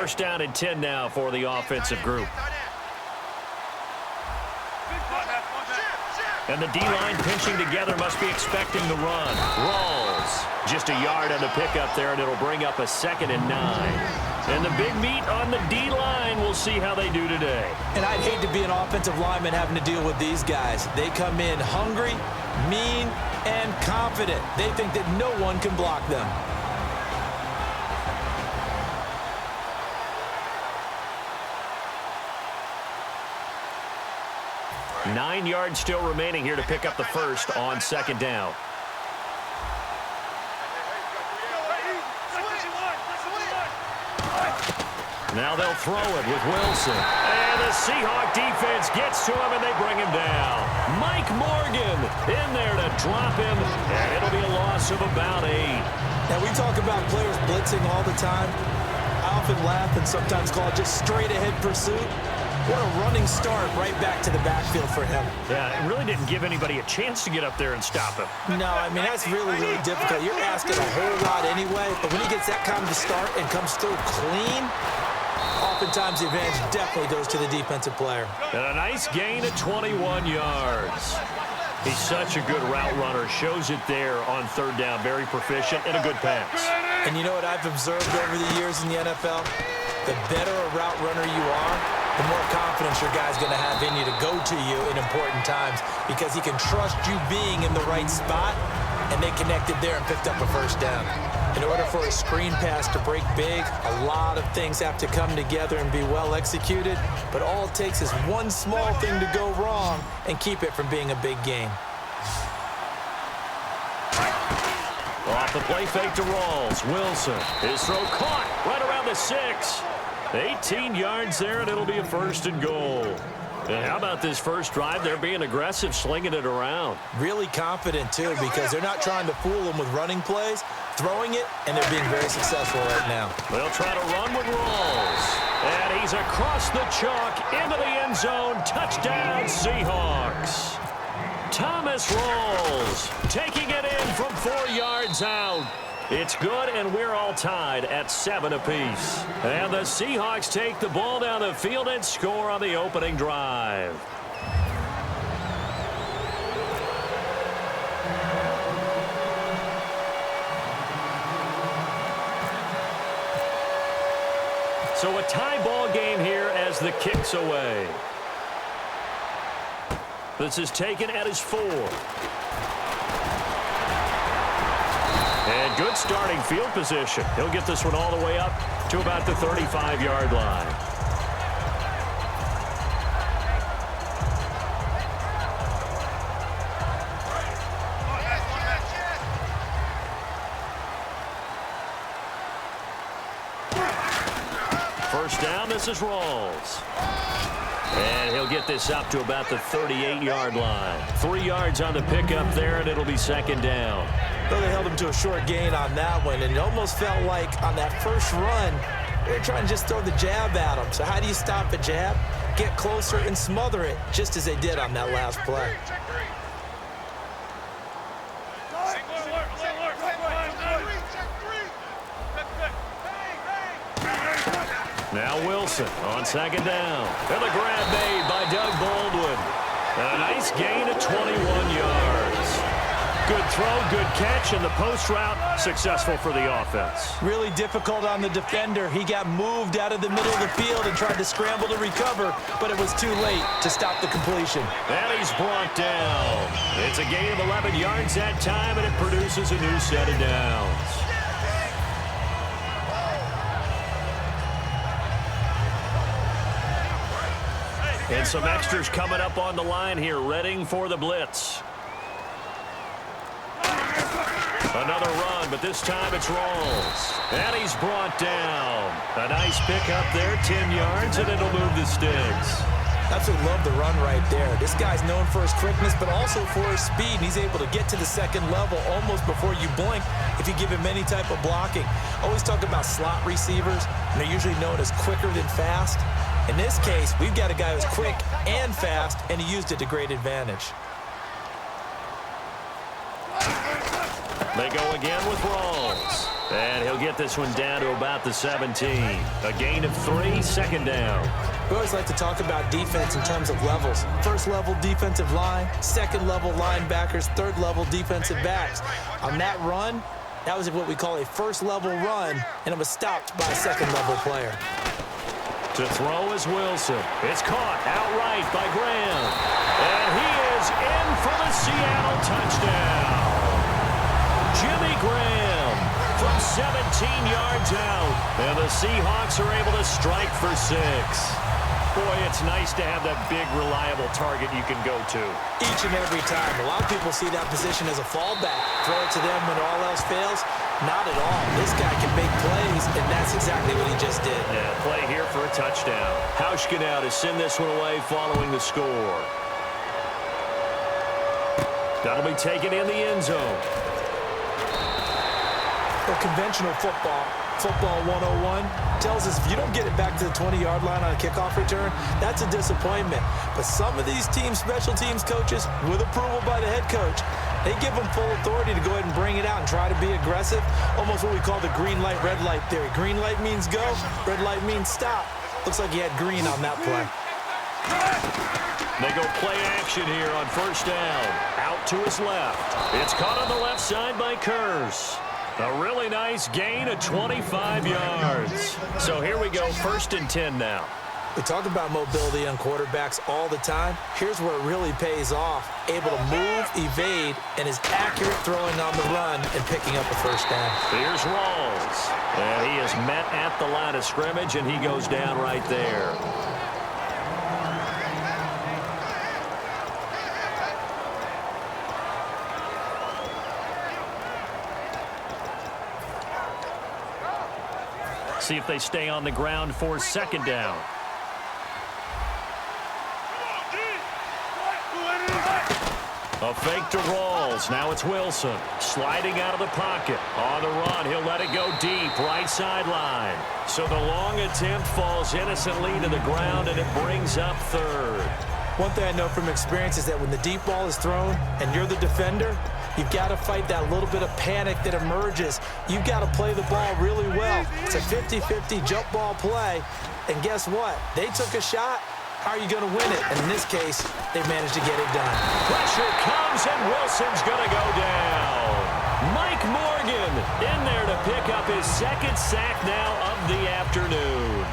First down and 10 now for the offensive group. And the D-line pinching together must be expecting the run. Rolls. Just a yard on the pickup there, and it'll bring up a 2nd and 9. And the big meat on the D-line, we'll see how they do today. And I'd hate to be an offensive lineman having to deal with these guys. They come in hungry, mean, and confident. They think that no one can block them. 9 yards still remaining here to pick up the first on 2nd down. Now they'll throw it with Wilson. And the Seahawk defense gets to him, and they bring him down. Mike Morgan in there to drop him, and it'll be a loss of about 8. Now, we talk about players blitzing all the time. I often laugh and sometimes call it just straight-ahead pursuit. What a running start right back to the backfield for him. Yeah, it really didn't give anybody a chance to get up there and stop him. No, I mean, that's really, really difficult. You're asking a whole lot anyway, but when he gets that kind of a start and comes through clean, oftentimes the advantage definitely goes to the defensive player. And a nice gain of 21 yards. He's such a good route runner. Shows it there on 3rd down. Very proficient and a good pass. And you know what I've observed over the years in the NFL? The better a route runner you are, the more confidence your guy's going to have in you to go to you in important times because he can trust you being in the right spot, and they connected there and picked up a 1st down. In order for a screen pass to break big, a lot of things have to come together and be well executed, but all it takes is one small thing to go wrong and keep it from being a big game. Off the play fake to Rawls. Wilson. His throw caught right around the 6. 18 yards there, and it'll be a 1st and goal. And how about this first drive? They're being aggressive, slinging it around. Really confident, too, because they're not trying to fool them with running plays, throwing it, and they're being very successful right now. They'll try to run with Rawls. And he's across the chalk into the end zone. Touchdown, Seahawks. Thomas Rawls taking it in from 4 yards out. It's good, and we're all tied at 7 apiece. And the Seahawks take the ball down the field and score on the opening drive. So a tie ball game here as the kick's away. This is taken at his 4. And good starting field position. He'll get this one all the way up to about the 35-yard line. First down, this is Rawls. And he'll get this up to about the 38-yard line. 3 yards on the pickup there, and it'll be 2nd down. Well, they held him to a short gain on that one, and it almost felt like on that first run, they were trying to just throw the jab at him. So how do you stop a jab? Get closer and smother it, just as they did on that last play. Now Wilson on 2nd down. And the grab made by Doug Baldwin. A nice gain of 21 yards. Good throw, good catch, and the post route successful for the offense. Really difficult on the defender. He got moved out of the middle of the field and tried to scramble to recover, but it was too late to stop the completion. And he's brought down. It's a gain of 11 yards that time, and it produces a new set of downs. And some extras coming up on the line here, readying for the blitz. Another run, but this time it's Rawls. And he's brought down. A nice pickup there, 10 yards, and it'll move the sticks. Absolutely love the run right there. This guy's known for his quickness, but also for his speed. And he's able to get to the 2nd level almost before you blink if you give him any type of blocking. Always talk about slot receivers, and they're usually known as quicker than fast. In this case, we've got a guy who's quick and fast, and he used it to great advantage. They go again with Rawls. And he'll get this one down to about the 17. A gain of 3, second down. We always like to talk about defense in terms of levels. First level defensive line, second level linebackers, third level defensive backs. On that run, that was what we call a first level run, and it was stopped by a second level player. To throw is Wilson. It's caught outright by Graham. And he is in for the Seattle touchdown. Jimmy Graham from 17 yards out. And the Seahawks are able to strike for 6. Boy, it's nice to have that big, reliable target you can go to. Each and every time. A lot of people see that position as a fallback. Throw it to them when all else fails. Not at all. This guy can make plays, and that's exactly what he just did. Yeah, play here for a touchdown. Hauschka now to send this one away following the score. That'll be taken in the end zone. For conventional football 101 tells us if you don't get it back to the 20-yard line on a kickoff return, that's a disappointment. But some of these teams, special teams coaches, with approval by the head coach, they give them full authority to go ahead and bring it out and try to be aggressive, almost what we call the green light, red light theory. Green light means go, red light means stop. Looks like he had green on that play. They go play action here on first down. Out to his left. It's caught on the left side by Kurz. A really nice gain of 25 yards. So here we go, 1st and 10 now. We talk about mobility on quarterbacks all the time. Here's where it really pays off. Able to move, evade, and is accurate throwing on the run and picking up a first down. Here's Rawls. And he is met at the line of scrimmage, and he goes down right there. See if they stay on the ground for second down. A fake to Rawls. Now it's Wilson. Sliding out of the pocket. On the run, he'll let it go deep. Right sideline. So the long attempt falls innocently to the ground, and it brings up 3rd. One thing I know from experience is that when the deep ball is thrown and you're the defender, you've got to fight that little bit of panic that emerges. You've got to play the ball really well. It's a 50-50 jump ball play. And guess what? They took a shot. How are you going to win it? And in this case, they managed to get it done. Pressure comes, and Wilson's going to go down. Mike Morgan in there to pick up his 2nd sack now of the afternoon.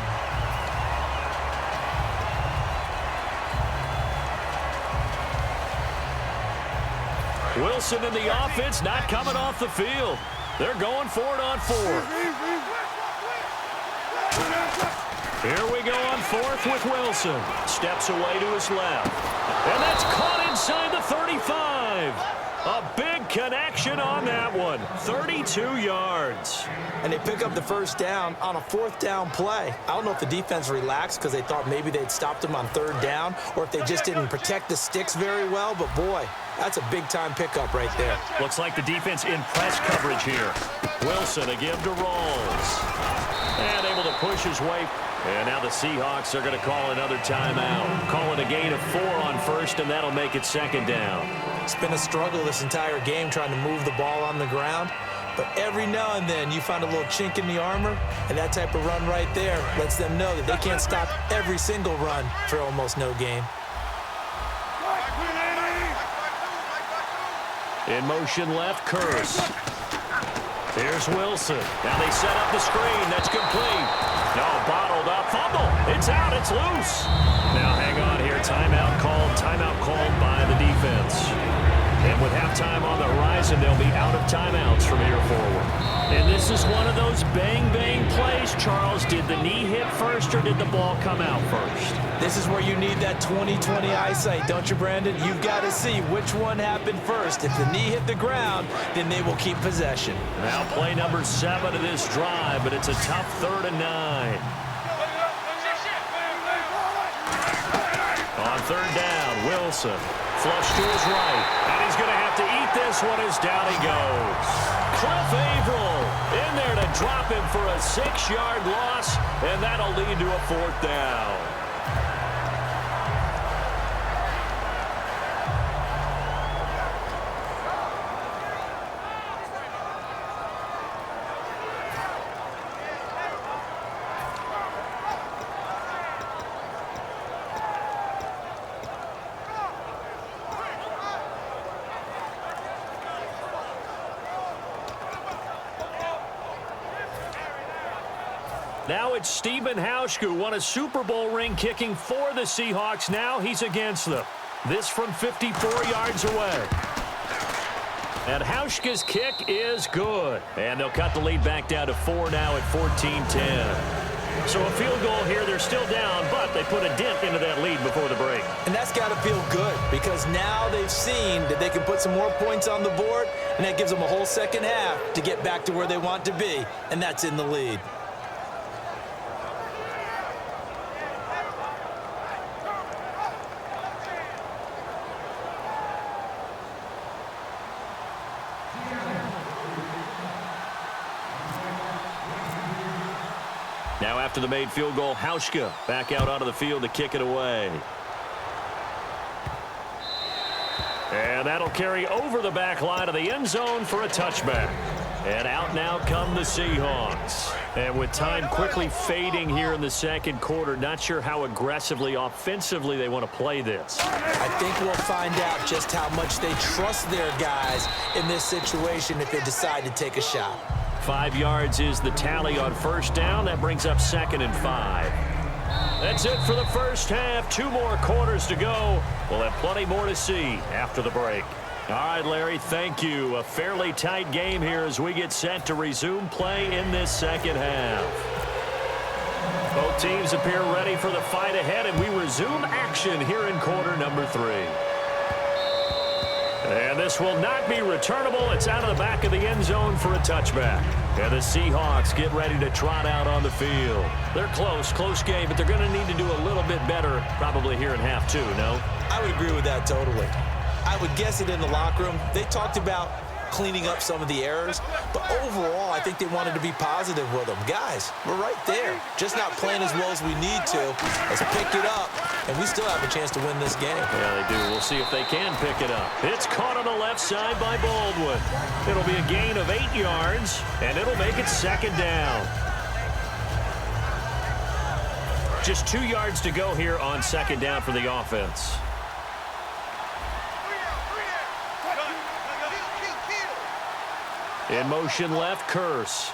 Wilson and the offense not coming off the field. They're going for it on 4th. Here we go on 4th with Wilson. Steps away to his left. And that's caught inside the 35. A big connection on that one. 32 yards. And they pick up the first down on a 4th down play. I don't know if the defense relaxed because they thought maybe they'd stopped them on 3rd down or if they just didn't protect the sticks very well. But, boy, that's a big-time pickup right there. Looks like the defense in press coverage here. Wilson, a give to Rawls. And able to push his way. And now the Seahawks are going to call another timeout. Call it a gain of 4 on 1st, and that'll make it 2nd down. It's been a struggle this entire game trying to move the ball on the ground. But every now and then you find a little chink in the armor, and that type of run right there lets them know that they can't stop every single run for almost no gain. In motion left, Kurz. Here's Wilson. Now they set up the screen. That's complete. No, bottled up. Fumble. It's out. It's loose. Now hang on here. Timeout called. Timeout called by the defense. And with halftime on the horizon, they'll be out of timeouts from here forward. And this is one of those bang-bang plays, Charles. Did the knee hit first or did the ball come out first? This is where you need that 20/20 eyesight, don't you, Brandon? You've got to see which one happened first. If the knee hit the ground, then they will keep possession. Now play number 7 of this drive, but it's a tough 3rd and 9. On 3rd down, Wilson. Flush to his right, and he's going to have to eat this one as down he goes. Cliff Averill in there to drop him for a 6-yard loss, and that'll lead to a 4th down. Now it's Stephen Hauschka, who won a Super Bowl ring kicking for the Seahawks. Now he's against them. This from 54 yards away. And Hauschka's kick is good. And they'll cut the lead back down to 4 now at 14-10. So a field goal here. They're still down, but they put a dent into that lead before the break. And that's got to feel good because now they've seen that they can put some more points on the board, and that gives them a whole second half to get back to where they want to be, and that's in the lead. Now after the made field goal, Hauschka back out onto the field to kick it away. And that'll carry over the back line of the end zone for a touchback. And out now come the Seahawks. And with time quickly fading here in the second quarter, not sure how aggressively, offensively they want to play this. I think we'll find out just how much they trust their guys in this situation if they decide to take a shot. 5 yards is the tally on first down. That brings up 2nd and 5. That's it for the first half. 2 more quarters to go. We'll have plenty more to see after the break. All right, Larry, thank you. A fairly tight game here as we get set to resume play in this second half. Both teams appear ready for the fight ahead, and we resume action here in quarter number 3. And this will not be returnable. It's out of the back of the end zone for a touchback. And the Seahawks get ready to trot out on the field. They're close game, but they're going to need to do a little bit better probably here in half 2, no? I would agree with that totally. I would guess it in the locker room. They talked about cleaning up some of the errors, but overall, I think they wanted to be positive with them. Guys, we're right there. Just not playing as well as we need to. Let's pick it up, and we still have a chance to win this game. Yeah, they do. We'll see if they can pick it up. It's caught on the left side by Baldwin. It'll be a gain of 8 yards, and it'll make it 2nd down. Just 2 yards to go here on 2nd down for the offense. In motion left, Curse.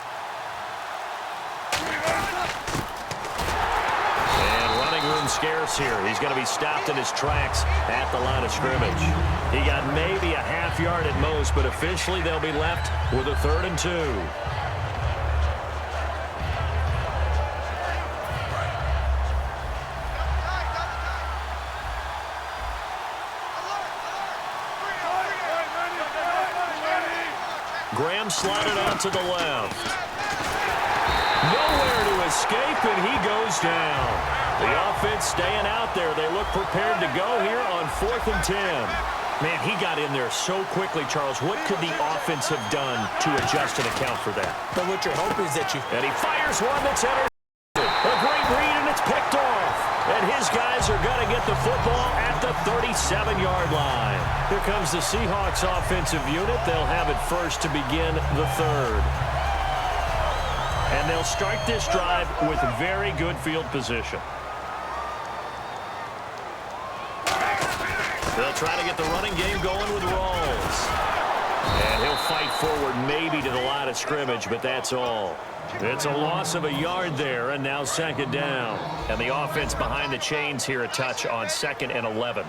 And running room scarce here. He's going to be stopped in his tracks at the line of scrimmage. He got maybe a half yard at most, but officially they'll be left with a 3rd and 2. Graham slotted onto the left. Nowhere to escape, and he goes down. The offense staying out there. They look prepared to go here on 4th and 10. Man, he got in there so quickly, Charles. What could the offense have done to adjust and account for that? But what you're hoping is that you... And he fires one that's intercepted. A great read, and it's picked off. And his guys are going to get the football at the 37-yard line. Here comes the Seahawks offensive unit. They'll have it first to begin the 3rd. And they'll start this drive with very good field position. They'll try to get the running game going with Rawls. And he'll fight forward maybe to the line of scrimmage, but that's all. It's a loss of a yard there, and now 2nd down. And the offense behind the chains here a touch on 2nd and 11.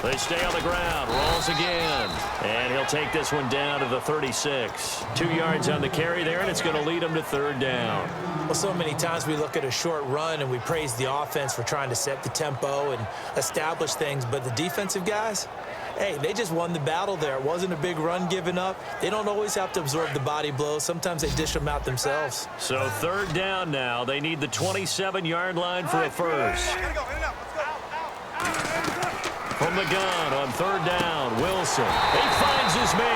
They stay on the ground. Rolls again. And he'll take this one down to the 36. 2 yards on the carry there, and it's going to lead him to 3rd down. Well, so many times we look at a short run and we praise the offense for trying to set the tempo and establish things, but the defensive guys, hey, they just won the battle there. It wasn't a big run given up. They don't always have to absorb the body blows. Sometimes they dish them out themselves. So 3rd down now. They need the 27-yard line for a first. From the gun on 3rd down, Wilson. He finds his man.